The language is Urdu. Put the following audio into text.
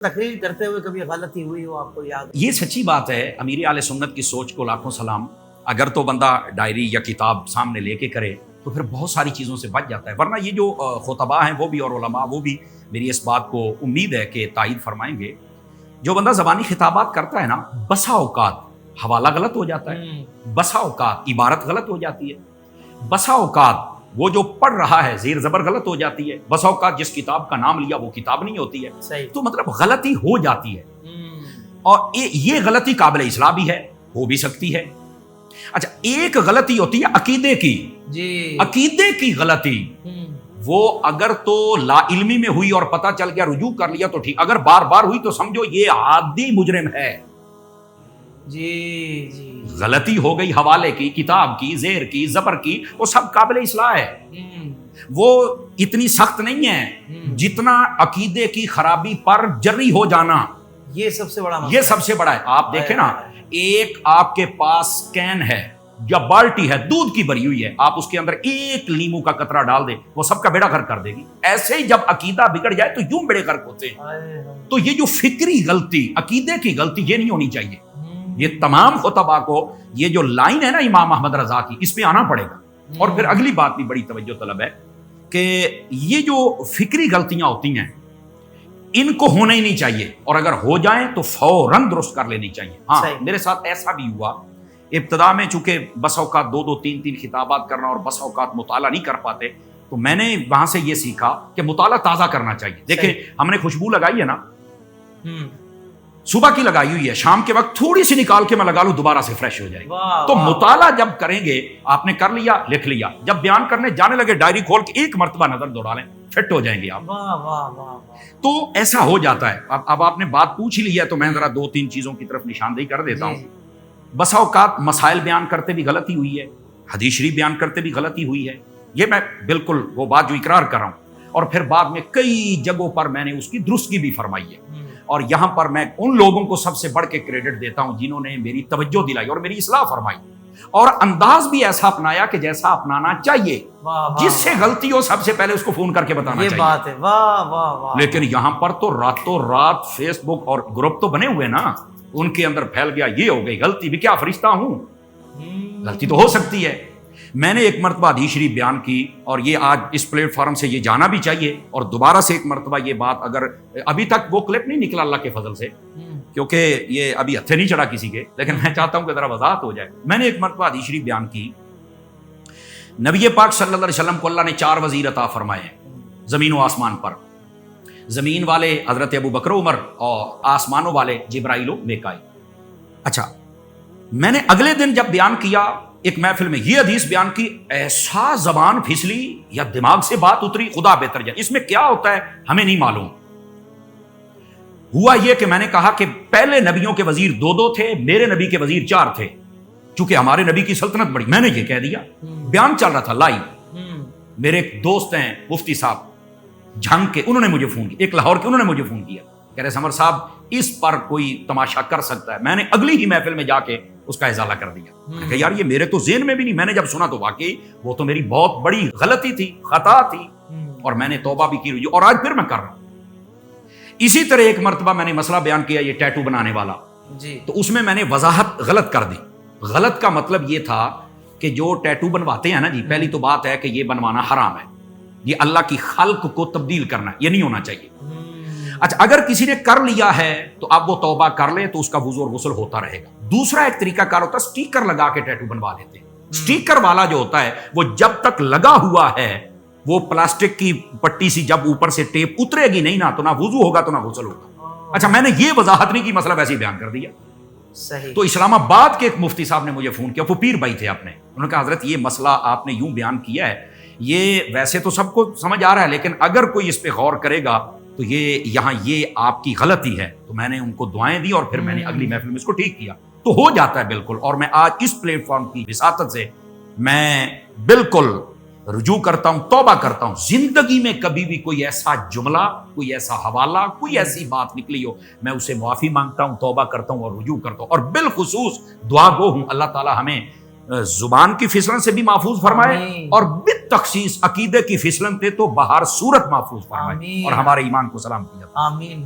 تقریر کرتے ہوئے کبھی غلطی ہوئی ہو آپ کو یاد؟ یہ سچی بات ہے، امیر اہل سنت کی سوچ کو لاکھوں سلام۔ اگر تو بندہ ڈائری یا کتاب سامنے لے کے کرے تو پھر بہت ساری چیزوں سے بچ جاتا ہے، ورنہ یہ جو خطباء ہیں وہ بھی اور علماء وہ بھی میری اس بات کو امید ہے کہ تائید فرمائیں گے۔ جو بندہ زبانی خطابات کرتا ہے نا، بسا اوقات حوالہ غلط ہو جاتا ہے، بسا اوقات عبارت غلط ہو جاتی ہے، بسا اوقات وہ جو پڑھ رہا ہے زیر زبر غلط ہو جاتی ہے، بسا اوقات جس کتاب کا نام لیا وہ کتاب نہیں ہوتی ہے۔ صحیح۔ تو مطلب غلطی ہو جاتی ہے، اور یہ غلطی قابل اصلاح بھی ہے، ہو بھی سکتی ہے۔ اچھا، ایک غلطی ہوتی ہے عقیدے کی، جی، عقیدے کی غلطی، وہ اگر تو لا علمی میں ہوئی اور پتہ چل گیا رجوع کر لیا تو ٹھیک، اگر بار بار ہوئی تو سمجھو یہ عادی مجرم ہے۔ جی جی، غلطی ہو گئی حوالے کی، کتاب کی، زیر کی، زبر کی، وہ سب قابل اصلاح ہے، وہ اتنی سخت نہیں ہے جتنا عقیدے کی خرابی پر جری ہو جانا، یہ سب سے بڑا مسئلہ، یہ سب سے بڑا ہے۔ آپ دیکھیں نا، ایک آپ کے پاس کین ہے یا بالٹی ہے دودھ کی بھری ہوئی ہے، آپ اس کے اندر ایک لیمو کا قطرہ ڈال دیں، وہ سب کا بیڑا غرق کر دے گی۔ ایسے ہی جب عقیدہ بگڑ جائے تو یوں بیڑے غرق ہوتے ہیں۔ تو یہ جو فکری غلطی، عقیدے کی غلطی، یہ نہیں ہونی چاہیے۔ یہ تمام خطباء کو یہ جو لائن ہے نا امام احمد رضا کی، اس پہ آنا پڑے گا۔ اور پھر اگلی بات بھی بڑی توجہ طلب ہے کہ یہ جو فکری غلطیاں ہوتی ہیں ان کو ہونا ہی نہیں چاہیے، اور اگر ہو جائیں تو فوراً درست کر لینی چاہیے۔ ہاں، میرے ساتھ ایسا بھی ہوا، ابتدا میں چونکہ بس اوقات دو تین خطابات کرنا اور بس اوقات مطالعہ نہیں کر پاتے، تو میں نے وہاں سے یہ سیکھا کہ مطالعہ تازہ کرنا چاہیے۔ دیکھیں، ہم نے خوشبو لگائی ہے نا، صبح کی لگائی ہوئی ہے، شام کے وقت تھوڑی سی نکال کے میں لگا لوں، دوبارہ سے فریش ہو جائے گی۔ تو مطالعہ جب کریں گے، آپ نے کر لیا، لکھ لیا، جب بیان کرنے جانے لگے ڈائری کھول کے ایک مرتبہ نظر دوڑا لیں، فٹ ہو جائیں گے آپ۔ تو ایسا ہو جاتا ہے۔ اب آپ نے بات پوچھ ہی لی ہے تو میں ذرا دو تین چیزوں کی طرف نشاندہی کر دیتا ہوں۔ بسا اوقات مسائل بیان کرتے بھی غلطی ہوئی ہے، حدیث شریف بیان کرتے بھی غلطی ہوئی ہے، یہ میں بالکل وہ بات جو اقرار کر رہا ہوں، اور پھر بعد میں کئی جگہوں پر میں نے اس کی درستگی بھی فرمائی ہے۔ اور یہاں پر میں ان لوگوں کو سب سے بڑھ کے کریڈٹ دیتا ہوں جنہوں نے میری توجہ دلائی اور میری اصلاح فرمائی، اور انداز بھی ایسا اپنایا کہ جیسا اپنانا چاہیے۔ جس سے غلطی ہو سب سے پہلے اس کو فون کر کے بتانا چاہیے۔ یہ بات ہے، واہ واہ واہ۔ لیکن یہاں پر تو راتوں رات فیس بک اور گروپ تو بنے ہوئے نا، ان کے اندر پھیل گیا، یہ ہو گئی غلطی بھی، کیا فرشتہ ہوں، غلطی تو ہو سکتی ہے۔ میں نے ایک مرتبہ حدیث شریف بیان کی، اور یہ آج اس پلیٹ فارم سے یہ جانا بھی چاہیے، اور دوبارہ سے ایک مرتبہ یہ بات، اگر ابھی تک وہ کلپ نہیں نکلا اللہ کے فضل سے، کیونکہ یہ ابھی ہتھے نہیں چڑھا کسی کے، لیکن میں چاہتا ہوں کہ ذرا وضاحت ہو جائے۔ میں نے ایک مرتبہ حدیث شریف بیان کی، نبی پاک صلی اللہ علیہ وسلم کو اللہ نے 4 وزیر عطا فرمائے ہیں زمین و آسمان پر۔ زمین والے حضرت ابو بکر عمر، اور آسمانوں والے جبرائیل و میکائیل۔ اچھا، میں نے اگلے دن جب بیان کیا ایک محفل میں، یہ حدیث بیان کی، ایسا زبان پھسلی یا دماغ سے بات اتری، خدا بہتر جائے، اس میں کیا ہوتا ہے ہمیں نہیں معلوم۔ ہوا یہ کہ میں نے کہا کہ پہلے نبیوں کے وزیر 2 تھے، میرے نبی کے وزیر 4 تھے، چونکہ ہمارے نبی کی سلطنت بڑی۔ میں نے یہ کہہ دیا، بیان چل رہا تھا لائیو۔ میرے ایک دوست ہیں مفتی صاحب جھنگ کے، انہوں نے مجھے فون کیا، ایک لاہور کے، انہوں نے مجھے فون کیا، کہہ رہے سمر صاحب اس پر کوئی تماشا کر سکتا ہے؟ میں نے اگلی ہی محفل میں جا کے اس کا ازالہ کر دیا۔ میں نے کہا یار یہ میرے تو ذہن میں بھی نہیں، میں نے جب سنا تو واقعی وہ تو میری بہت بڑی غلطی تھی، خطا تھی، اور میں نے توبہ بھی کی، اور آج پھر میں کر رہا ہوں۔ اسی طرح ایک مرتبہ میں نے مسئلہ بیان کیا، یہ ٹیٹو بنانے والا، تو اس میں نے وضاحت غلط کر دی۔ غلط کا مطلب یہ تھا کہ جو ٹیٹو بنواتے ہیں نا جی، پہلی تو بات ہے کہ یہ بنوانا حرام ہے، یہ اللہ کی خلق کو تبدیل کرنا ہے، یہ نہیں ہونا چاہیے۔ اچھا، اگر کسی نے کر لیا ہے تو اب وہ توبہ کر لے تو اس کا وضو اور غسل ہوتا رہے گا۔ دوسرا ایک طریقہ کار ہوتا ہے، سٹیکر لگا کے ٹیٹو بنوا لیتے ہیں۔ سٹیکر والا جو ہوتا ہے وہ جب تک لگا ہوا ہے، وہ پلاسٹک کی پٹی سی جب اوپر سے ٹیپ اترے گی نہیں نا، تو نہ وضو ہوگا تو نہ غسل ہوگا۔ اچھا، میں نے یہ وضاحت نہیں کی، مسئلہ ویسے ہی بیان کر دیا۔ صحیح۔ تو اسلام آباد کے ایک مفتی صاحب نے مجھے فون کیا، وہ پیر بھائی تھے اپنے، انہوں نے کہا حضرت یہ مسئلہ آپ نے یوں بیان کیا ہے، یہ ویسے تو سب کو سمجھ آ رہا ہے، لیکن اگر کوئی اس پہ غور کرے گا تو یہ یہاں یہ آپ کی غلطی ہے۔ تو میں نے ان کو دعائیں دی، اور پھر میں نے اگلی محفل میں اس کو ٹھیک کیا۔ تو ہو جاتا ہے بالکل، اور میں آج اس پلیٹ فارم کی وساطت سے میں بالکل رجوع کرتا ہوں، توبہ کرتا ہوں۔ زندگی میں کبھی بھی کوئی ایسا جملہ، کوئی ایسا حوالہ، کوئی ایسی بات نکلی ہو، میں اسے معافی مانگتا ہوں، توبہ کرتا ہوں اور رجوع کرتا ہوں، اور بالخصوص دعا گو ہوں اللہ تعالی ہمیں زبان کی پھسلن سے بھی محفوظ فرمائے، اور بالتخصیص عقیدے کی پھسلن سے تو بہر صورت محفوظ فرمائے، اور ہمارے ایمان کو سلام کیا۔ آمین۔